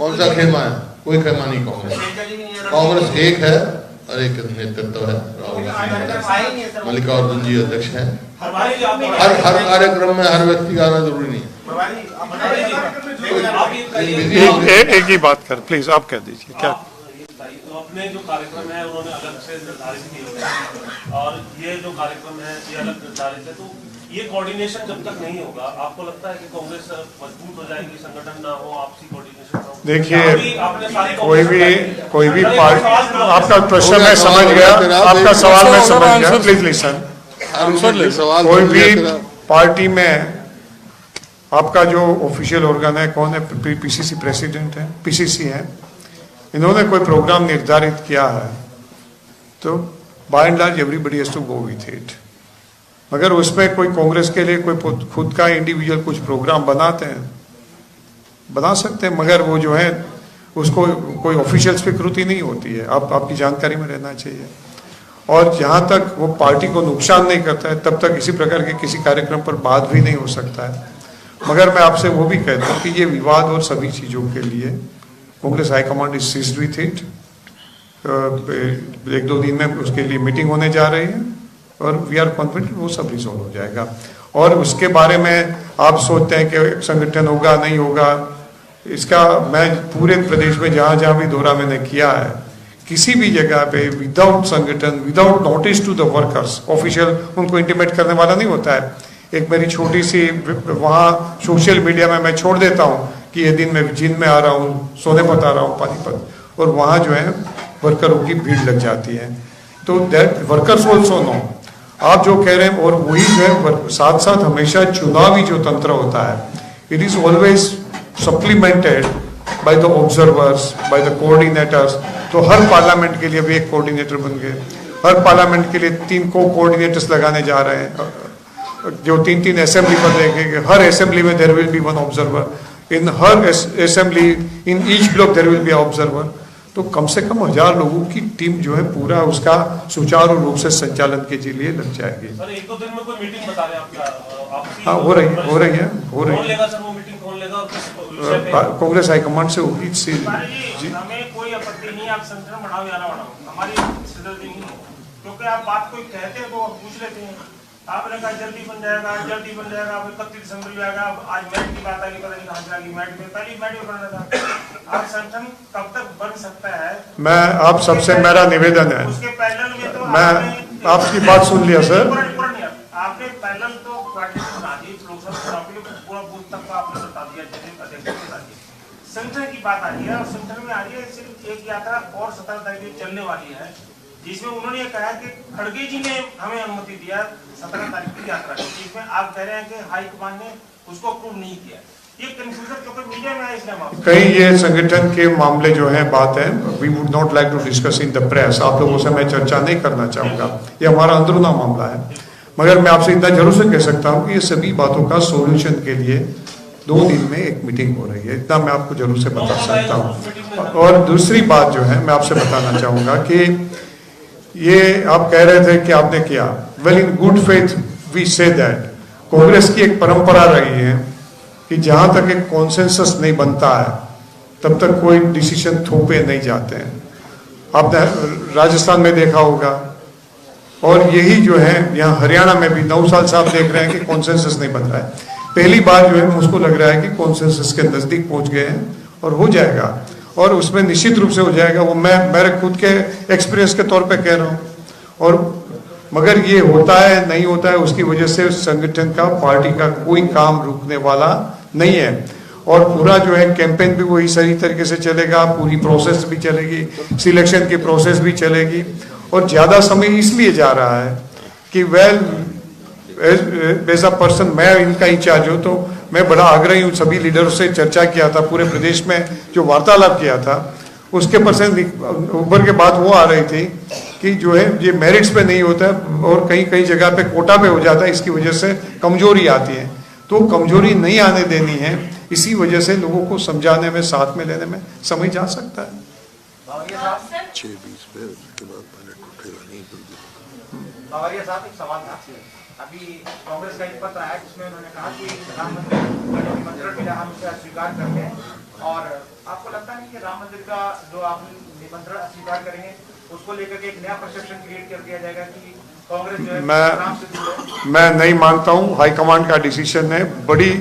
कौन सा खेमा है? कोई खेमा नहीं कांग्रेस। कांग्रेस एक है और एक नेतृत्व है, राहुल मल्लिकार्जुन जी अध्यक्ष है। हर कार्यक्रम में हर व्यक्ति आना जरूरी नहीं है। एक ही बात कर, प्लीज आप कह दीजिए क्या। तो अपने जो कार्यक्रम है उन्होंने अलग से निर्धारित किए हुए हैं और ये जो कार्यक्रम है ये अलग निर्धारित है, तो ये कोऑर्डिनेशन जब तक नहीं होगा आपको लगता है कि कांग्रेस मजबूत हो जाएगी, संगठन ना हो, आपसी कोऑर्डिनेशन ना हो? देखिए कोई भी पार्टी, आपका प्रश्न मैं समझ गया, आपका सवाल मैं समझ गया, प्लीज लिसन। कोई भी पार्टी में आपका जो ऑफिशियल ऑर्गन है कौन है? पीसीसी प्रेसिडेंट है, पीसीसी है। इन्होंने कोई प्रोग्राम निर्धारित किया है तो by and large everybody has to go with it. मगर उसमें कोई कांग्रेस के लिए कोई खुद का इंडिविजुअल कुछ प्रोग्राम बनाते हैं, बना सकते हैं, मगर वो जो है उसको कोई ऑफिशियल स्वीकृति नहीं होती है। आपकी जानकारी में रहना चाहिए। और जहाँ तक वो पार्टी को नुकसान नहीं करता है तब तक इसी प्रकार के किसी कार्यक्रम पर बात भी नहीं हो सकता है। मगर मैं आपसे वो भी कहता हूँ कि ये विवाद और सभी चीज़ों के लिए Congress high command is seized with it. 1-2 दिन में उसके लिए मीटिंग होने जा रही है और वी आर कॉन्फिडेंट वो सब रिजॉल्व हो जाएगा। और उसके बारे में आप सोचते हैं कि संगठन होगा नहीं होगा, इसका मैं पूरे प्रदेश में जहाँ जहाँ भी दौरा मैंने किया है, किसी भी जगह पे विदाउट संगठन, without notice to the workers, official उनको इंटीमेट करने वाला नहीं होता है। एक मेरी छोटी सी वहाँ सोशल मीडिया में मैं छोड़ देता हूँ कि ये दिन मैं जिन में आ रहा हूँ, सोनेपत आ रहा हूँ, पानीपत, और वहाँ जो है वर्करों की भीड़ लग जाती है। तो दैट वर्कर्स ऑल्सो नो आप जो कह रहे हैं। और वही जो है साथ साथ हमेशा चुनावी जो तंत्र होता है, it is always supplemented by the observers, by the coordinators. तो हर पार्लियामेंट के लिए भी एक कोऑर्डिनेटर बन गए, हर पार्लियामेंट के लिए 3 कोऑर्डिनेटर्स लगाने जा रहे हैं, जो 3-3 असेंबली पर देखेंगे। हर असेंबली में there will be 1 observer, in हर assembly, in each block there will be observer. तो कम से कम 1000 लोगों की टीम जो है पूरा उसका सुचारू रूप से संचालन के लिए लग जाएगी। सर 1-2 दिन में कोई मीटिंग बता रहे हैं आपका? हाँ, हो रही है। कौन लेगा सर वो मीटिंग, कौन लेगा और किस विषय पे? कांग्रेस हाईकमांड से होगी। जी हमें कोई आपत्ति नहीं, आप संगठन बढ़ाओ या ना बढ़ाओ, हमारी सिरदर्दी नहीं है, क्योंकि आप बात कोई कहते हैं तो पूछ लेते हैं। आपने कहा जल्दी बन जाएगा, जल्दी बन जाएगा, 31 दिसंबर में आएगा। आज मैट की बात आई, पता नहीं कहाँ जाएगी मैट में, पहली मैट में बनना था। आप संगठन कब तक बन सकता है? मैं आप सबसे मेरा निवेदन है, उसके पैनल में तो मैं आपकी बात सुन लिया सर। आपने पैनल तो बना दी, लोकसभा चुनाव के लिए पूरा बूथ तक का आपने बता दिया, संगठन की बात आ रही है और संगठन में आ रही है सिर्फ एक यात्रा और 17 तारीख चलने वाली है, जिसमें उन्होंने कहा कि खड़गे जी ने हमें अनुमति दिया 17 तारीख की यात्रा की, जिसमें आप कह रहे हैं कि हाईकमान ने उसको अप्रूव नहीं किया। ये कंफ्यूजन क्योंकि मीडिया में आया, इसलिए कहीं ये संगठन के मामले जो है बात है, we would not like to discuss in the press. आप लोगों से मैं चर्चा नहीं करना चाहूँगा, ये हमारा अंदरूना मामला है। मगर मैं आपसे इतना जरूर से कह सकता हूँ कि ये सभी बातों का सोल्यूशन के लिए 2 दिन में एक मीटिंग हो रही है, इतना मैं आपको जरूर से बता सकता हूँ। और दूसरी बात जो है मैं आपसे बताना चाहूँगा कि ये आप कह रहे थे कि आपने किया, well in good faith we say that Congress की एक परंपरा रही है कि जहां तक एक कॉन्सेंसस नहीं बनता है तब तक कोई डिसीजन थोपे नहीं जाते हैं। आपने राजस्थान में देखा होगा और यही जो है यहाँ हरियाणा में भी 9 साल से आप देख रहे हैं कि कॉन्सेंसस नहीं बन रहा है। पहली बार जो है मुझको लग रहा है कि कॉन्सेंसस के नजदीक पहुंच गए हैं और हो जाएगा, और उसमें निश्चित रूप से हो जाएगा। वो मैं मेरे खुद के एक्सपीरियंस के तौर पे कह रहा हूँ। और मगर ये होता है नहीं होता है उसकी वजह से संगठन का, पार्टी का कोई काम रुकने वाला नहीं है। और पूरा जो है कैंपेन भी वही सही तरीके से चलेगा, पूरी प्रोसेस भी चलेगी, सिलेक्शन की प्रोसेस भी चलेगी। और ज़्यादा समय इसलिए जा रहा है कि वेल एज अ पर्सन मैं इनका इंचार्ज हूँ, तो मैं बड़ा आग्रही हूँ, सभी लीडरों से चर्चा किया था, पूरे प्रदेश में जो वार्तालाप किया था उसके परसेंट ऊपर के बात वो आ रही थी कि जो है ये मेरिट्स पे नहीं होता है और कहीं कहीं जगह पे कोटा पे हो जाता है, इसकी वजह से कमजोरी आती है। तो कमजोरी नहीं आने देनी है, इसी वजह से लोगों को समझाने में, साथ में लेने में समय जा सकता है। एक सवाल था, अभी कांग्रेस का एक पत्र आया जिसमें उन्होंने कहा कि प्रधानमंत्री मंत्रण मिला, हम उसे अस्वीकार करते हैं और आपको लगता नहीं कि राम मंदिर का जो आप निमंत्रण स्वीकार करेंगे उसको लेकर के एक नया परसेप्शन क्रिएट कर दिया जाएगा कि कांग्रेस जो है राम से दूर है? मैं नहीं मानता हूं। हाईकमांड का डिसीजन है, बड़ी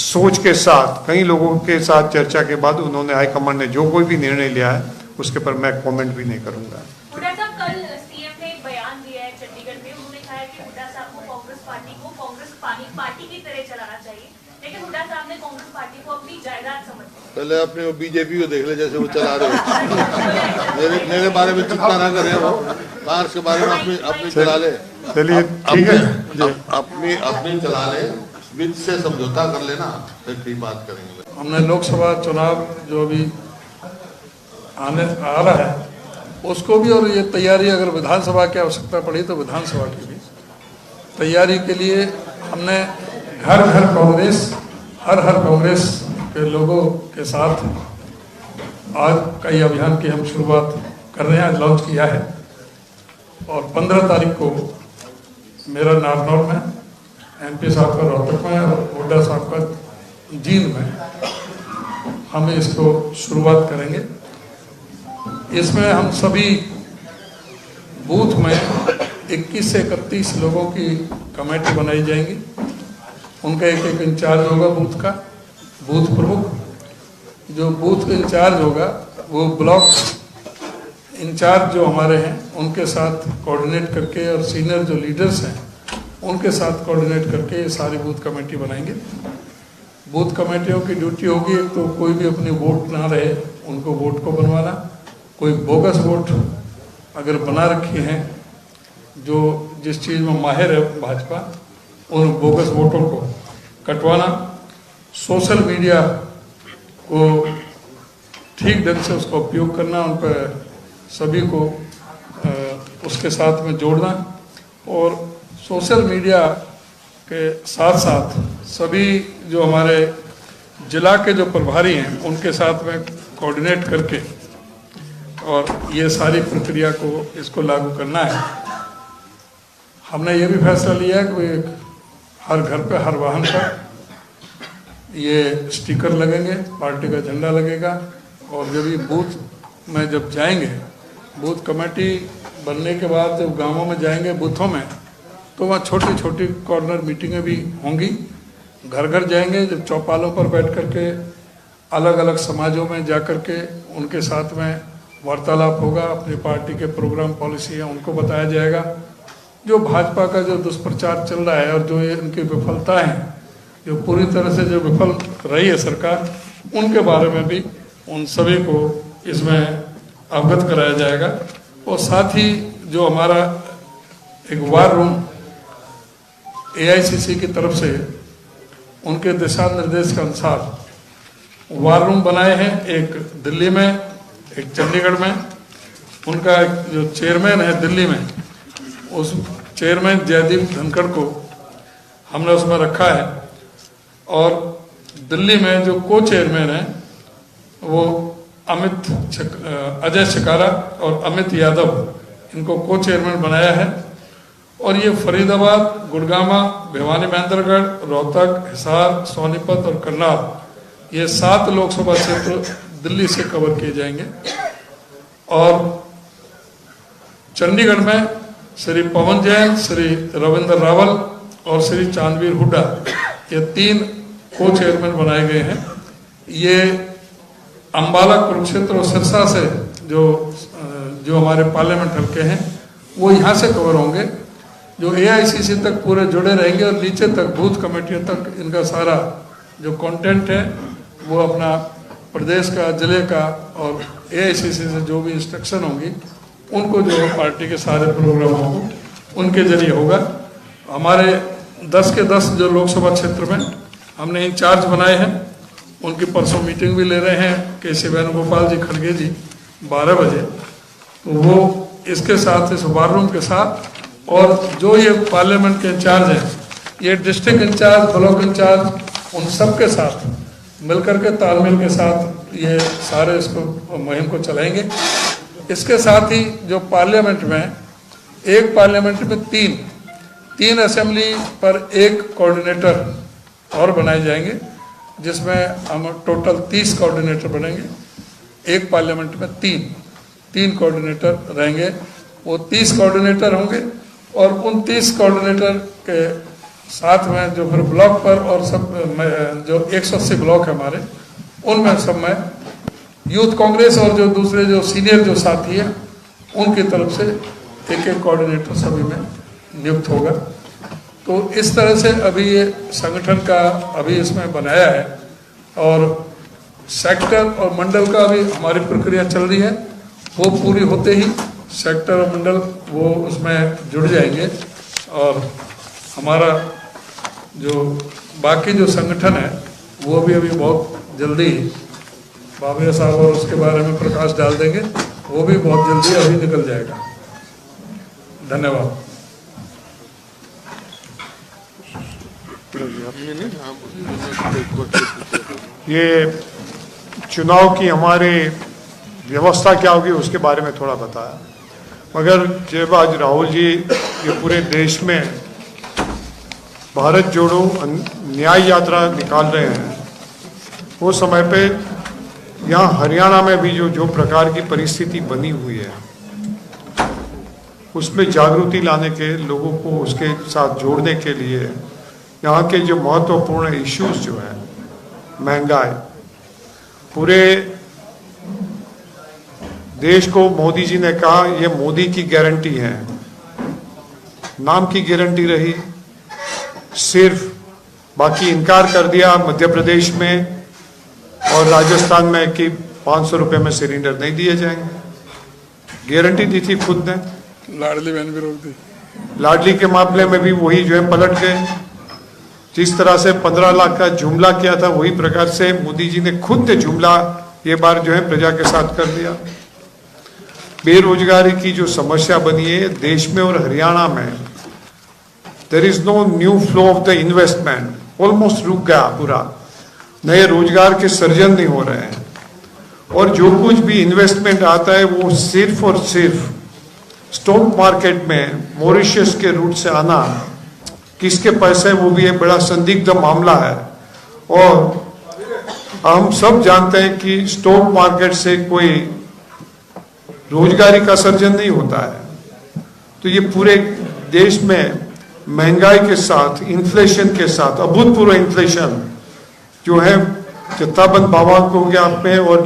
सोच के साथ कई लोगों के साथ चर्चा के बाद उन्होंने हाईकमांड ने जो कोई भी निर्णय लिया है उसके पर मैं कमेंट भी नहीं करूंगा। हुड्डा साहब, कल सीएम ने एक बयान दिया है चंडीगढ़ में, उन्होंने कहा है कि हुड्डा साहब को कांग्रेस पार्टी की तरह चलाना चाहिए, लेकिन हुड्डा साहब ने कांग्रेस पार्टी को अपनी जायदाद समझ। पहले अपने वो बीजेपी को देख ले जैसे वो चला रहे हैं। मेरे बारे में चिंता ना करें, वो कांग्रेस के बारे में अपनी चला ले। चलिए ठीक है, अपनी चला ले, विद से समझौता कर लेना, फिर ठीक बात करेंगे। हमने लोकसभा चुनाव जो अभी आ रहा है उसको भी, और ये तैयारी अगर विधानसभा की आवश्यकता पड़ी तो विधानसभा की भी तैयारी के लिए हमने घर घर कांग्रेस, हर कांग्रेस के लोगों के साथ आज कई अभियान की हम शुरुआत कर रहे हैं, लॉन्च किया है। और 15 तारीख को मेरा नारनौल में, MP साहब का रोहतक में और हुड्डा साहब का जींद में हम इसको शुरुआत करेंगे। इसमें हम सभी बूथ में 21 से 31 लोगों की कमेटी बनाई जाएंगी, उनका एक इंचार्ज होगा बूथ का, बूथ प्रमुख। जो बूथ इंचार्ज होगा वो ब्लॉक इंचार्ज जो हमारे हैं उनके साथ कोऑर्डिनेट करके, और सीनियर जो लीडर्स हैं उनके साथ कोऑर्डिनेट करके ये सारी बूथ कमेटी बनाएंगे। बूथ कमेटियों की ड्यूटी होगी, एक तो कोई भी अपनी वोट ना रहे उनको वोट को बनवाना, कोई बोगस वोट अगर बना रखी हैं जो जिस चीज़ में माहिर है भाजपा, उन बोगस वोटों को कटवाना, सोशल मीडिया को ठीक ढंग से उसका उपयोग करना, उन पर सभी को उसके साथ में जोड़ना, और सोशल मीडिया के साथ साथ सभी जो हमारे जिला के जो प्रभारी हैं उनके साथ में कोऑर्डिनेट करके और ये सारी प्रक्रिया को इसको लागू करना है। हमने ये भी फैसला लिया है कि हर घर पे, हर वाहन पर ये स्टिकर लगेंगे, पार्टी का झंडा लगेगा, और जब ये बूथ में जब जाएंगे, बूथ कमेटी बनने के बाद जब गांवों में जाएंगे बूथों में, तो वहाँ छोटी छोटी कॉर्नर मीटिंगें भी होंगी, घर घर जाएंगे, जब चौपालों पर बैठ करके अलग अलग समाजों में जा कर के उनके साथ में वार्तालाप होगा, अपनी पार्टी के प्रोग्राम पॉलिसी है उनको बताया जाएगा, जो भाजपा का जो दुष्प्रचार चल रहा है और जो ये इनकी विफलता है, जो पूरी तरह से जो विफल रही है सरकार, उनके बारे में भी उन सभी को इसमें अवगत कराया जाएगा। और साथ ही जो हमारा एक वार रूम AICC की तरफ से उनके दिशा निर्देश के अनुसार वार रूम बनाए हैं, एक दिल्ली में, एक चंडीगढ़ में। उनका जो चेयरमैन है दिल्ली में, उस चेयरमैन जयदीप धनखड़ को हमने उसमें रखा है, और दिल्ली में जो को चेयरमैन है वो अजय शिकारा और अमित यादव, इनको को चेयरमैन बनाया है। और ये फरीदाबाद, गुड़गामा, भिवानी महेंद्रगढ़, रोहतक, हिसार, सोनीपत और करनाल, ये 7 लोकसभा क्षेत्र दिल्ली से कवर किए जाएंगे। और चंडीगढ़ में श्री पवन जैन, श्री रविंद्र रावल और श्री चांदवीर हुड्डा, ये 3 को चेयरमैन बनाए गए हैं। ये अंबाला, कुरुक्षेत्र और सिरसा से जो हमारे पार्लियामेंट हल्के हैं वो यहाँ से कवर होंगे, जो AICC तक पूरे जुड़े रहेंगे, और नीचे तक बूथ कमेटियों तक इनका सारा जो कंटेंट है वो अपना प्रदेश का, जिले का और AICC से जो भी इंस्ट्रक्शन होंगी उनको, जो पार्टी के सारे प्रोग्राम होंगे उनके जरिए होगा। हमारे 10 के 10 जो लोकसभा क्षेत्र में हमने इंचार्ज बनाए हैं, उनकी परसों मीटिंग भी ले रहे हैं KC वेणुगोपाल जी खड़गे जी 12 बजे, तो वो इसके साथ, इस वार रूम के साथ, और जो ये पार्लियामेंट के इंचार्ज हैं, ये डिस्ट्रिक्ट इंचार्ज, ब्लॉक इंचार्ज, उन सब के साथ मिलकर के तालमेल के साथ ये सारे इसको मुहिम को चलाएंगे। इसके साथ ही जो पार्लियामेंट में, एक पार्लियामेंट में 3 असेंबली पर 1 कोऑर्डिनेटर और बनाए जाएंगे, जिसमें हम टोटल 30 कोऑर्डिनेटर बनेंगे। एक पार्लियामेंट में तीन कोऑर्डिनेटर रहेंगे। वो 30 कोऑर्डिनेटर होंगे और उन 30 कोऑर्डिनेटर के साथ में जो फिर ब्लॉक पर और सब जो 180 ब्लॉक है हमारे, उनमें सब में यूथ कांग्रेस और जो दूसरे जो सीनियर जो साथी है उनकी तरफ से एक कोऑर्डिनेटर सभी में नियुक्त होगा। तो इस तरह से अभी ये संगठन का अभी इसमें बनाया है और सेक्टर और मंडल का अभी हमारी प्रक्रिया चल रही है। वो पूरी होते ही सेक्टर और मंडल वो उसमें जुड़ जाएंगे और हमारा जो बाकी जो संगठन है वो भी अभी बहुत जल्दी बाबिया साहब और उसके बारे में प्रकाश डाल देंगे। वो भी बहुत जल्दी अभी निकल जाएगा। धन्यवाद। ये चुनाव की हमारी व्यवस्था क्या होगी उसके बारे में थोड़ा बताया, मगर जब आज राहुल जी ये पूरे देश में भारत जोड़ो न्याय यात्रा निकाल रहे हैं, वो समय पे यहाँ हरियाणा में भी जो प्रकार की परिस्थिति बनी हुई है उसमें जागृति लाने के, लोगों को उसके साथ जोड़ने के लिए यहाँ के जो महत्वपूर्ण इश्यूज जो हैं, महंगाई, पूरे देश को मोदी जी ने कहा ये मोदी की गारंटी है, नाम की गारंटी रही, सिर्फ बाकी इनकार कर दिया मध्य प्रदेश में और राजस्थान में कि 500 रुपये में सिलेंडर नहीं दिए जाएंगे। गारंटी दी थी खुद ने। लाडली बहन भी रोक दी। लाडली के मामले में भी वही जो है पलट गए। जिस तरह से 15 लाख का जुमला किया था वही प्रकार से मोदी जी ने खुद ने जुमला ये बार जो है प्रजा के साथ कर दिया। बेरोजगारी की जो समस्या बनी है देश में और हरियाणा में, there is no new flow of the investment, almost रुक गया पूरा। नए रोजगार के सृजन नहीं हो रहे हैं और जो कुछ भी इन्वेस्टमेंट आता है वो सिर्फ और सिर्फ स्टॉक मार्केट में मॉरिशस के रूट से आना, किसके पैसे वो भी एक बड़ा संदिग्ध मामला है। और हम सब जानते हैं कि स्टॉक मार्केट से कोई रोजगारी का सृजन नहीं होता है। तो ये पूरे देश में महंगाई के साथ, इन्फ्लेशन के साथ, अभूतपूर्व इन्फ्लेशन जो है, जत्थाबंद बाबा को गया आप में, और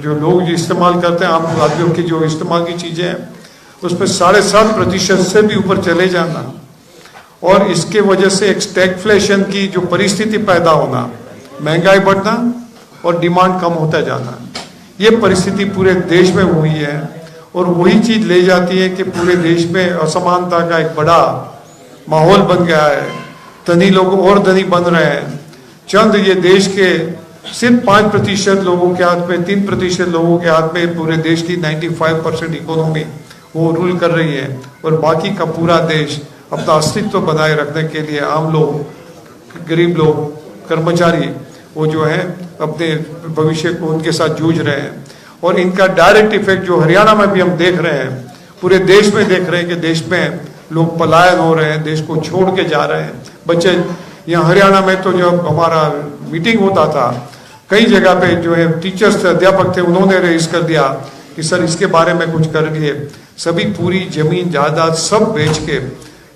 जो लोग इस्तेमाल करते हैं आम आदमियों की जो इस्तेमाल की चीजें हैं उसमें 7.5% से भी ऊपर चले जाना और इसके वजह से एक स्टैगफ्लेशन की जो परिस्थिति पैदा होना, महंगाई बढ़ना और डिमांड कम होता जाना, ये परिस्थिति पूरे देश में हुई है। और वही चीज ले जाती है कि पूरे देश में असमानता का एक बड़ा माहौल बन गया है। धनी लोग और धनी बन रहे हैं। चंद ये देश के सिर्फ 5% लोगों के हाथ में, 3% लोगों के हाथ में पूरे देश की 95% इकोनॉमी वो रूल कर रही है और बाकी का पूरा देश अपना अस्तित्व बनाए रखने के लिए आम लोग, गरीब लोग, कर्मचारी वो जो है अपने भविष्य को उनके साथ जूझ रहे हैं। और इनका डायरेक्ट इफेक्ट जो हरियाणा में भी हम देख रहे हैं, पूरे देश में देख रहे हैं कि देश में लोग पलायन हो रहे हैं, देश को छोड़ के जा रहे हैं। बच्चे यहाँ हरियाणा में तो जब हमारा मीटिंग होता था कई जगह पे जो है टीचर्स अध्यापक थे, उन्होंने रेज कर दिया कि सर इसके बारे में कुछ करिए। सभी पूरी जमीन जायदाद सब बेच के,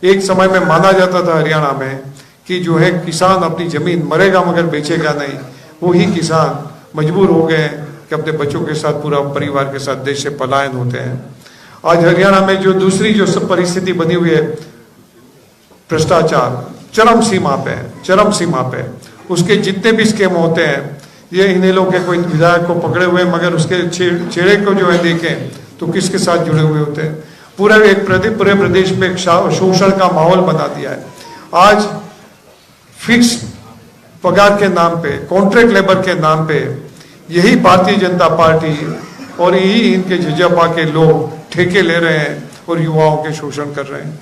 एक समय में माना जाता था हरियाणा में कि जो है किसान अपनी जमीन मरेगा मगर बेचेगा नहीं, वही किसान मजबूर हो गए कि अपने बच्चों के साथ, पूरा परिवार के साथ देश से पलायन होते हैं। आज हरियाणा में जो दूसरी जो सब परिस्थिति बनी हुई है, भ्रष्टाचार चरम सीमा पे, उसके जितने भी स्कीम होते हैं, ये इन्हीं लोग के कोई विधायक को पकड़े हुए मगर उसके छेड़े को जो है देखें तो किसके साथ जुड़े हुए होते हैं। पूरे प्रदेश में एक शोषण का माहौल बना दिया है। आज फिक्स पगार के नाम पे, कॉन्ट्रैक्ट लेबर के नाम पे यही भारतीय जनता पार्टी और यही इनके झिझपा के लोग ठेके ले रहे हैं और युवाओं के शोषण कर रहे हैं।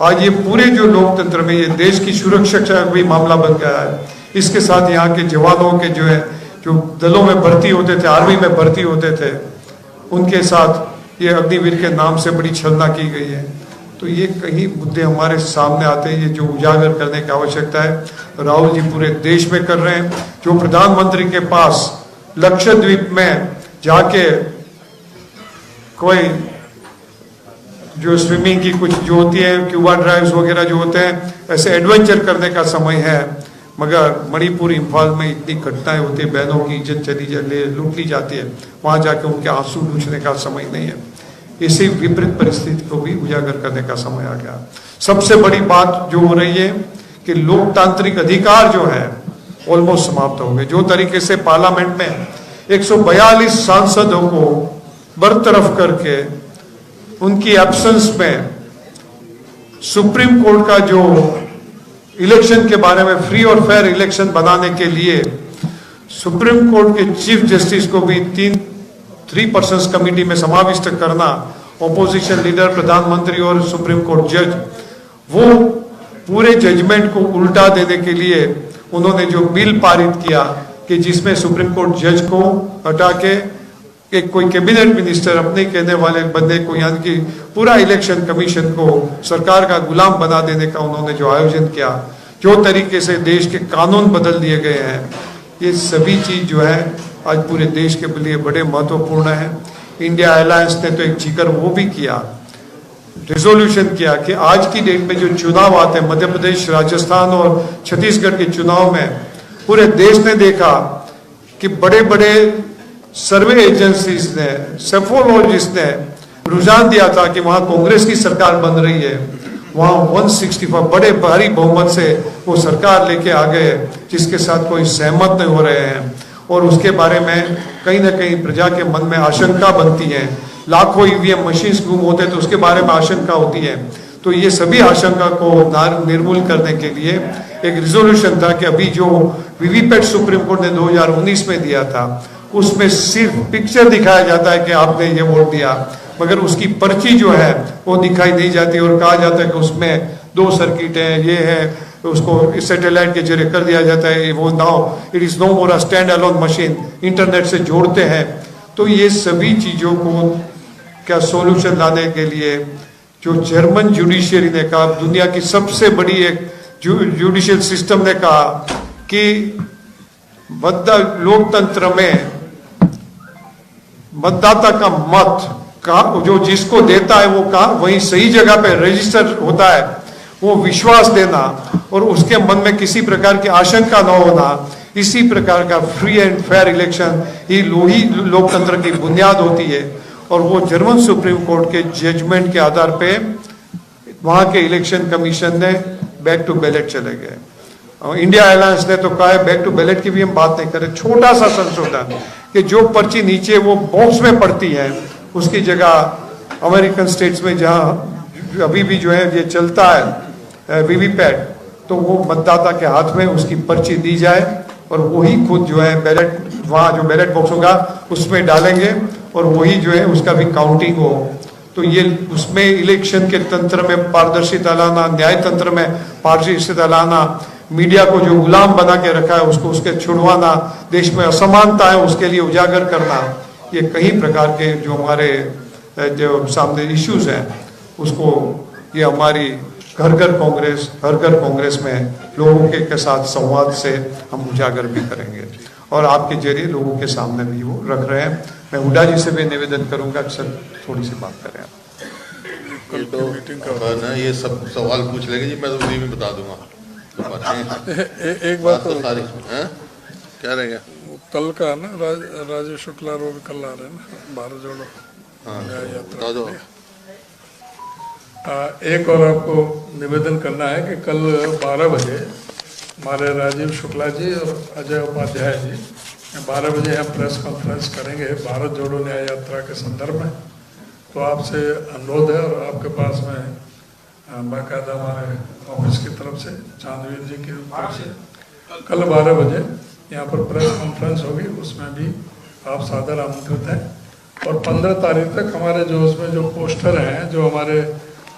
आज ये पूरे जो लोकतंत्र में ये देश की सुरक्षा का भी मामला बन गया है। इसके साथ यहाँ के जवानों के जो है, जो दलों में भर्ती होते थे, आर्मी में भर्ती होते थे, उनके साथ ये अग्निवीर के नाम से बड़ी छलना की गई है। तो ये कहीं मुद्दे हमारे सामने आते हैं, ये जो उजागर करने की आवश्यकता है। राहुल जी पूरे देश में कर रहे हैं। जो प्रधानमंत्री के पास लक्षद्वीप में जाके कोई जो स्विमिंग की कुछ जो होती है, क्यूबा ड्राइव्स वगैरह जो होते हैं, ऐसे एडवेंचर करने का समय है, मगर मणिपुर इम्फाल में इतनी घटनाएं होती है, बहनों की इज्जत लूट ली जाती है, वहां जाके उनके आंसू लूटने का समय नहीं है। इसी विपरीत परिस्थिति को भी उजागर करने का समय आ गया। सबसे बड़ी बात जो हो रही है कि लोकतांत्रिक अधिकार जो है ऑलमोस्ट समाप्त हो गए। जो तरीके से पार्लियामेंट में 142 सांसदों को बरतरफ करके उनकी एब्सेंस में सुप्रीम कोर्ट का जो इलेक्शन के बारे में फ्री और फेयर इलेक्शन बनाने के लिए सुप्रीम कोर्ट के चीफ जस्टिस को भी 3 पर्सन्स कमेटी में समाविष्ट करना, ऑपोजिशन लीडर, प्रधानमंत्री और सुप्रीम कोर्ट जज, वो पूरे जजमेंट को उल्टा देने के लिए उन्होंने जो बिल पारित किया कि जिसमें सुप्रीम कोर्ट जज को हटा के एक कोई कैबिनेट मिनिस्टर अपने कहने वाले बंदे को, यानी कि पूरा इलेक्शन कमीशन को सरकार का गुलाम बना देने का उन्होंने जो आयोजन किया, जो तरीके से देश के कानून बदल दिए गए हैं, ये सभी चीज जो है आज पूरे देश के लिए बड़े महत्वपूर्ण है। इंडिया अलायंस ने तो एक जिक्र वो भी किया, रिजोल्यूशन किया कि आज की डेट में जो चुनाव आते हैं, मध्य प्रदेश, राजस्थान और छत्तीसगढ़ के चुनाव में पूरे देश ने देखा कि बड़े बड़े सर्वे एजेंसीज ने, सेफोलॉजिस्ट ने रुझान दिया था कि वहां कांग्रेस की सरकार बन रही है, वहां 165 बड़े भारी बहुमत से वो सरकार लेके आ गए, जिसके साथ कोई सहमत नहीं हो रहे हैं, और उसके बारे में कहीं ना कहीं प्रजा के मन में आशंका बनती है। लाखों ईवीएम मशीन्स गुम होते हैं तो उसके बारे में आशंका होती है। तो ये सभी आशंका को निर्मूल करने के लिए एक रिजोल्यूशन था कि अभी जो वीवीपैट सुप्रीम कोर्ट ने 2019 में दिया था, उसमें सिर्फ पिक्चर दिखाया जाता है कि आपने ये वोट दिया, मगर उसकी पर्ची जो है वो दिखाई नहीं जाती और कहा जाता है कि उसमें 2 सर्किट है, ये है, उसको सैटेलाइट के जरिए कर दिया जाता है, वो now it is no more a stand alone machine, internet से जोड़ते हैं। तो ये सभी चीजों को क्या सोल्यूशन लाने के लिए जो जर्मन जुडिशियरी ने कहा, दुनिया की सबसे बड़ी एक जुडिशियल सिस्टम ने कहा कि लोकतंत्र में मतदाता का मत का जो जिसको देता है वो का वही सही जगह पे रजिस्टर होता है, वो विश्वास देना और उसके मन में किसी प्रकार की आशंका न होना, इसी प्रकार का फ्री एंड फेयर इलेक्शन ही लोकतंत्र की बुनियाद होती है। और वो जर्मन सुप्रीम कोर्ट के जजमेंट के आधार पे वहां के इलेक्शन कमीशन ने बैक टू बैलेट चले गए। और इंडिया अलायंस ने तो कहा है बैक टू बैलेट की भी हम बात नहीं करें, छोटा सा संशोधन कि जो पर्ची नीचे वो बॉक्स में पड़ती है, उसकी जगह अमेरिकन स्टेट्स में जहां अभी भी जो है ये चलता है वीवीपैट, तो वो मतदाता के हाथ में उसकी पर्ची दी जाए और वही खुद जो है बैलेट, वहाँ जो बैलेट बॉक्स होगा उसमें डालेंगे और वही जो है उसका भी काउंटिंग हो। तो ये उसमें इलेक्शन के तंत्र में पारदर्शिता लाना, न्याय तंत्र में पारदर्शिता लाना, मीडिया को जो गुलाम बना के रखा है उसको उसके छुड़वाना, देश में असमानता है उसके लिए उजागर करना, ये कई प्रकार के जो हमारे जो सामने इश्यूज हैं उसको ये हमारी घर घर कांग्रेस, हर घर कांग्रेस में लोगों के साथ संवाद से हम उजागर भी करेंगे और आपके जरिए लोगों के सामने भी वो रख रहे हैं। मैं हुड्डा जी से भी निवेदन करूंगा कि सर थोड़ी सी बात करें आप। ये तो ना ये सब सवाल पूछ लेंगे जी, मैं तो उसी में बता दूंगा। एक बात तो सारी क्या रहेगा कल का ना राजीव शुक्ला वो भी कल आ रहे हैं ना, भारत जोड़ो न्याय यात्रा के लिए। एक और आपको निवेदन करना है कि कल 12 बजे हमारे राजीव शुक्ला जी और अजय उपाध्याय जी 12 बजे यहाँ प्रेस कॉन्फ्रेंस करेंगे भारत जोड़ो न्याय यात्रा के संदर्भ में। तो आपसे अनुरोध है और आपके पास में बाकायदा हमारे ऑफिस की तरफ से, चांदवीर जी की तरफ से कल 12 बजे यहाँ पर प्रेस कॉन्फ्रेंस होगी, उसमें भी आप सादर आमंत्रित हैं। और 15 तारीख तक हमारे जो उसमें जो पोस्टर हैं, जो हमारे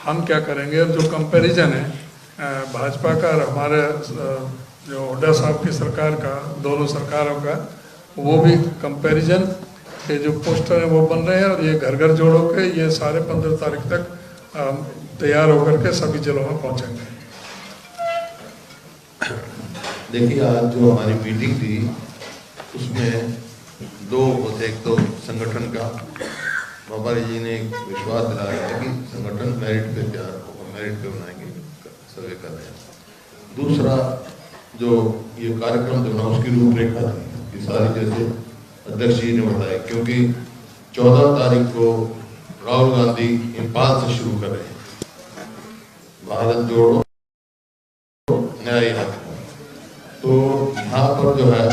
हम क्या करेंगे, जो कंपैरिजन है भाजपा का और हमारे जो हुड्डा साहब की सरकार का, दोनों सरकारों का, वो भी कंपैरिजन के जो पोस्टर हैं वो बन रहे हैं और ये घर घर जोड़ो के ये सारे 15 तारीख तक तैयार होकर के सभी जिलों में पहुंचेंगे। देखिए आज जो हमारी मीटिंग थी उसमें दो होते, एक तो संगठन का बाबा जी ने एक विश्वास दिलाया है कि संगठन मेरिट पे तैयार होगा, मेरिट पे बनाएंगे, सर्वे कर रहे हैं। दूसरा जो ये कार्यक्रम जो ना उसकी रूपरेखा थी कि सारी जैसे अध्यक्ष जी ने बताया, क्योंकि 14 तारीख को राहुल गांधी इम्फाल से शुरू कर रहे हैं भारत जोड़ो न्याय यात्रा। तो यहाँ पर जो है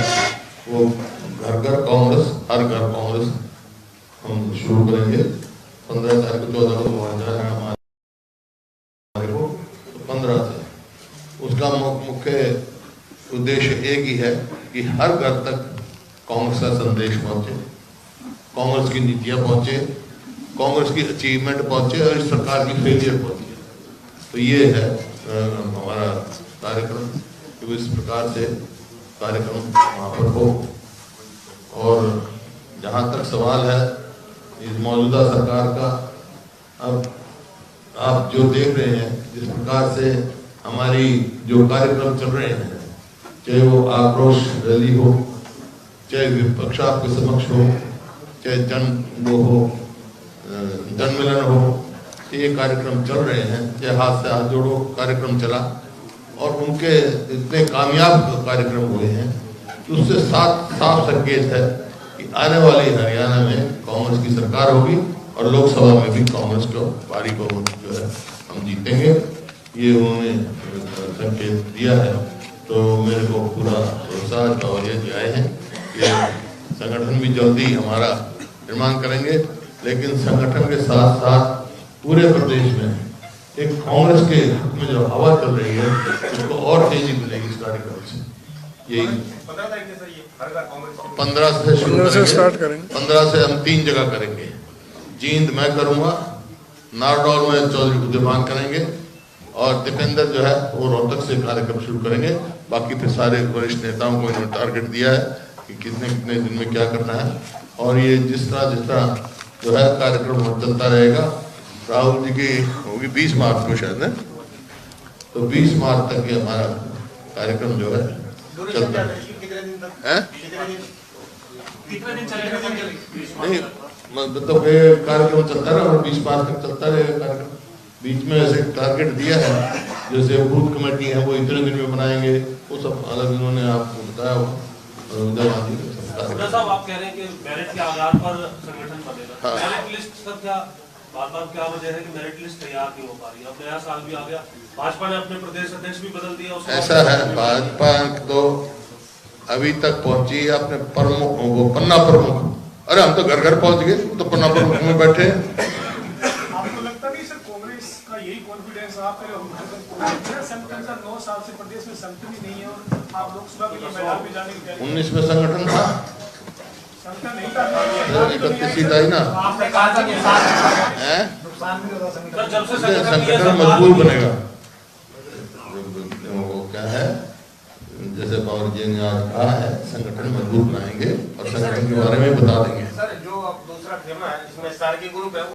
वो घर घर कांग्रेस, हर घर कांग्रेस हम शुरू करेंगे 15 तारीख को, 14 को हमारे को 15 से। उसका मुख्य उद्देश्य एक ही है कि हर घर तक कांग्रेस का संदेश पहुंचे, कांग्रेस की नीतियां पहुंचे, कांग्रेस की अचीवमेंट पहुंचे और इस सरकार की फेलियर पहुंचे। तो ये है हमारा कार्यक्रम कि इस प्रकार से कार्यक्रम वहाँ पर हो। और जहाँ तक सवाल है इस मौजूदा सरकार का, अब आप जो देख रहे हैं जिस प्रकार से हमारी जो कार्यक्रम चल रहे हैं, चाहे वो आक्रोश रैली हो, चाहे विपक्ष आपके समक्ष हो, चाहे जनमिलन हो, ये कार्यक्रम चल रहे हैं, चाहे हाथ से हाथ जोड़ो कार्यक्रम चला और उनके इतने कामयाब कार्यक्रम हुए हैं, उससे साफ संकेत है कि आने वाली हरियाणा में कांग्रेस की सरकार होगी और लोकसभा में भी कांग्रेस को पारी को जो है हम जीतेंगे, ये उन्होंने संकेत दिया है। तो मेरे को पूरा भरोसा और ये आए हैं कि संगठन भी जल्दी हमारा निर्माण करेंगे, लेकिन संगठन के साथ साथ पूरे प्रदेश में एक कांग्रेस के में जो हवा चल रही है उसको और तेजी मिलेगी इस कार्यक्रम से। यही 15 तारीख से ये हर घर कांग्रेस 15 से शुरू स्टार्ट करेंगे। 15 से हम 3 जगह करेंगे। जींद मैं करूंगा, नारनौल में चौधरी उद्यमान करेंगे और दीपेंद्र जो है वो रोहतक से कार्यक्रम शुरू करेंगे। बाकी फिर सारे वरिष्ठ नेताओं को इन्होंने टारगेट दिया है कि कितने कितने दिन में क्या करना है। और ये जिस तरह जो है कार्यक्रम चलता रहेगा। राहुल जी की होगी 20 मार्च को शायद है, तो 20 मार्च तक ये हमारा कार्यक्रम जो है चलता है। नहीं मतलब ये कार्यक्रम चलता रहा और 20 मार्च तक चलता रहेगा कार्यक्रम। बीच में ऐसे टारगेट दिया है, जैसे बूथ कमेटी है वो इतने दिन में बनाएंगे, वो सब अलग इन्होंने आपको बताया। साहब आप कह रहे हैं कि मेरिट के आधार पर संगठन बनेगा, मेरिट लिस्ट का क्या बार क्या वजह है कि मेरिट लिस्ट तैयार नहीं हो पा रही? अब नया साल भी आ गया, भाजपा ने अपने प्रदेश अध्यक्ष भी बदल दिया। ऐसा है, भाजपा तो अभी तक पहुंची है अपने प्रमुख, वो पन्ना प्रमुख। अरे हम तो घर घर पहुंच गए, तो पन्ना प्रमुख में बैठे। आपको लगता नहीं सर कांग्रेस का यही कॉन्फिडेंस आप 9 साल से प्रदेश में संगठन ही नहीं है और आप लोकसभा के लिए मैदान में जाने की 19 में संगठन था, संगठन नहीं था, 31 सीट आई ना, आपने कहा था कि नुकसान भी होगा संगठन मजबूत बनेगा। वो क्या है, जैसे पवार जी ने आज कहा है संगठन मजबूत बनाएंगे और संगठन के बारे में बता देंगे। सर जो अब दूसरा खेमा है इसमें स्टार की ग्रुप है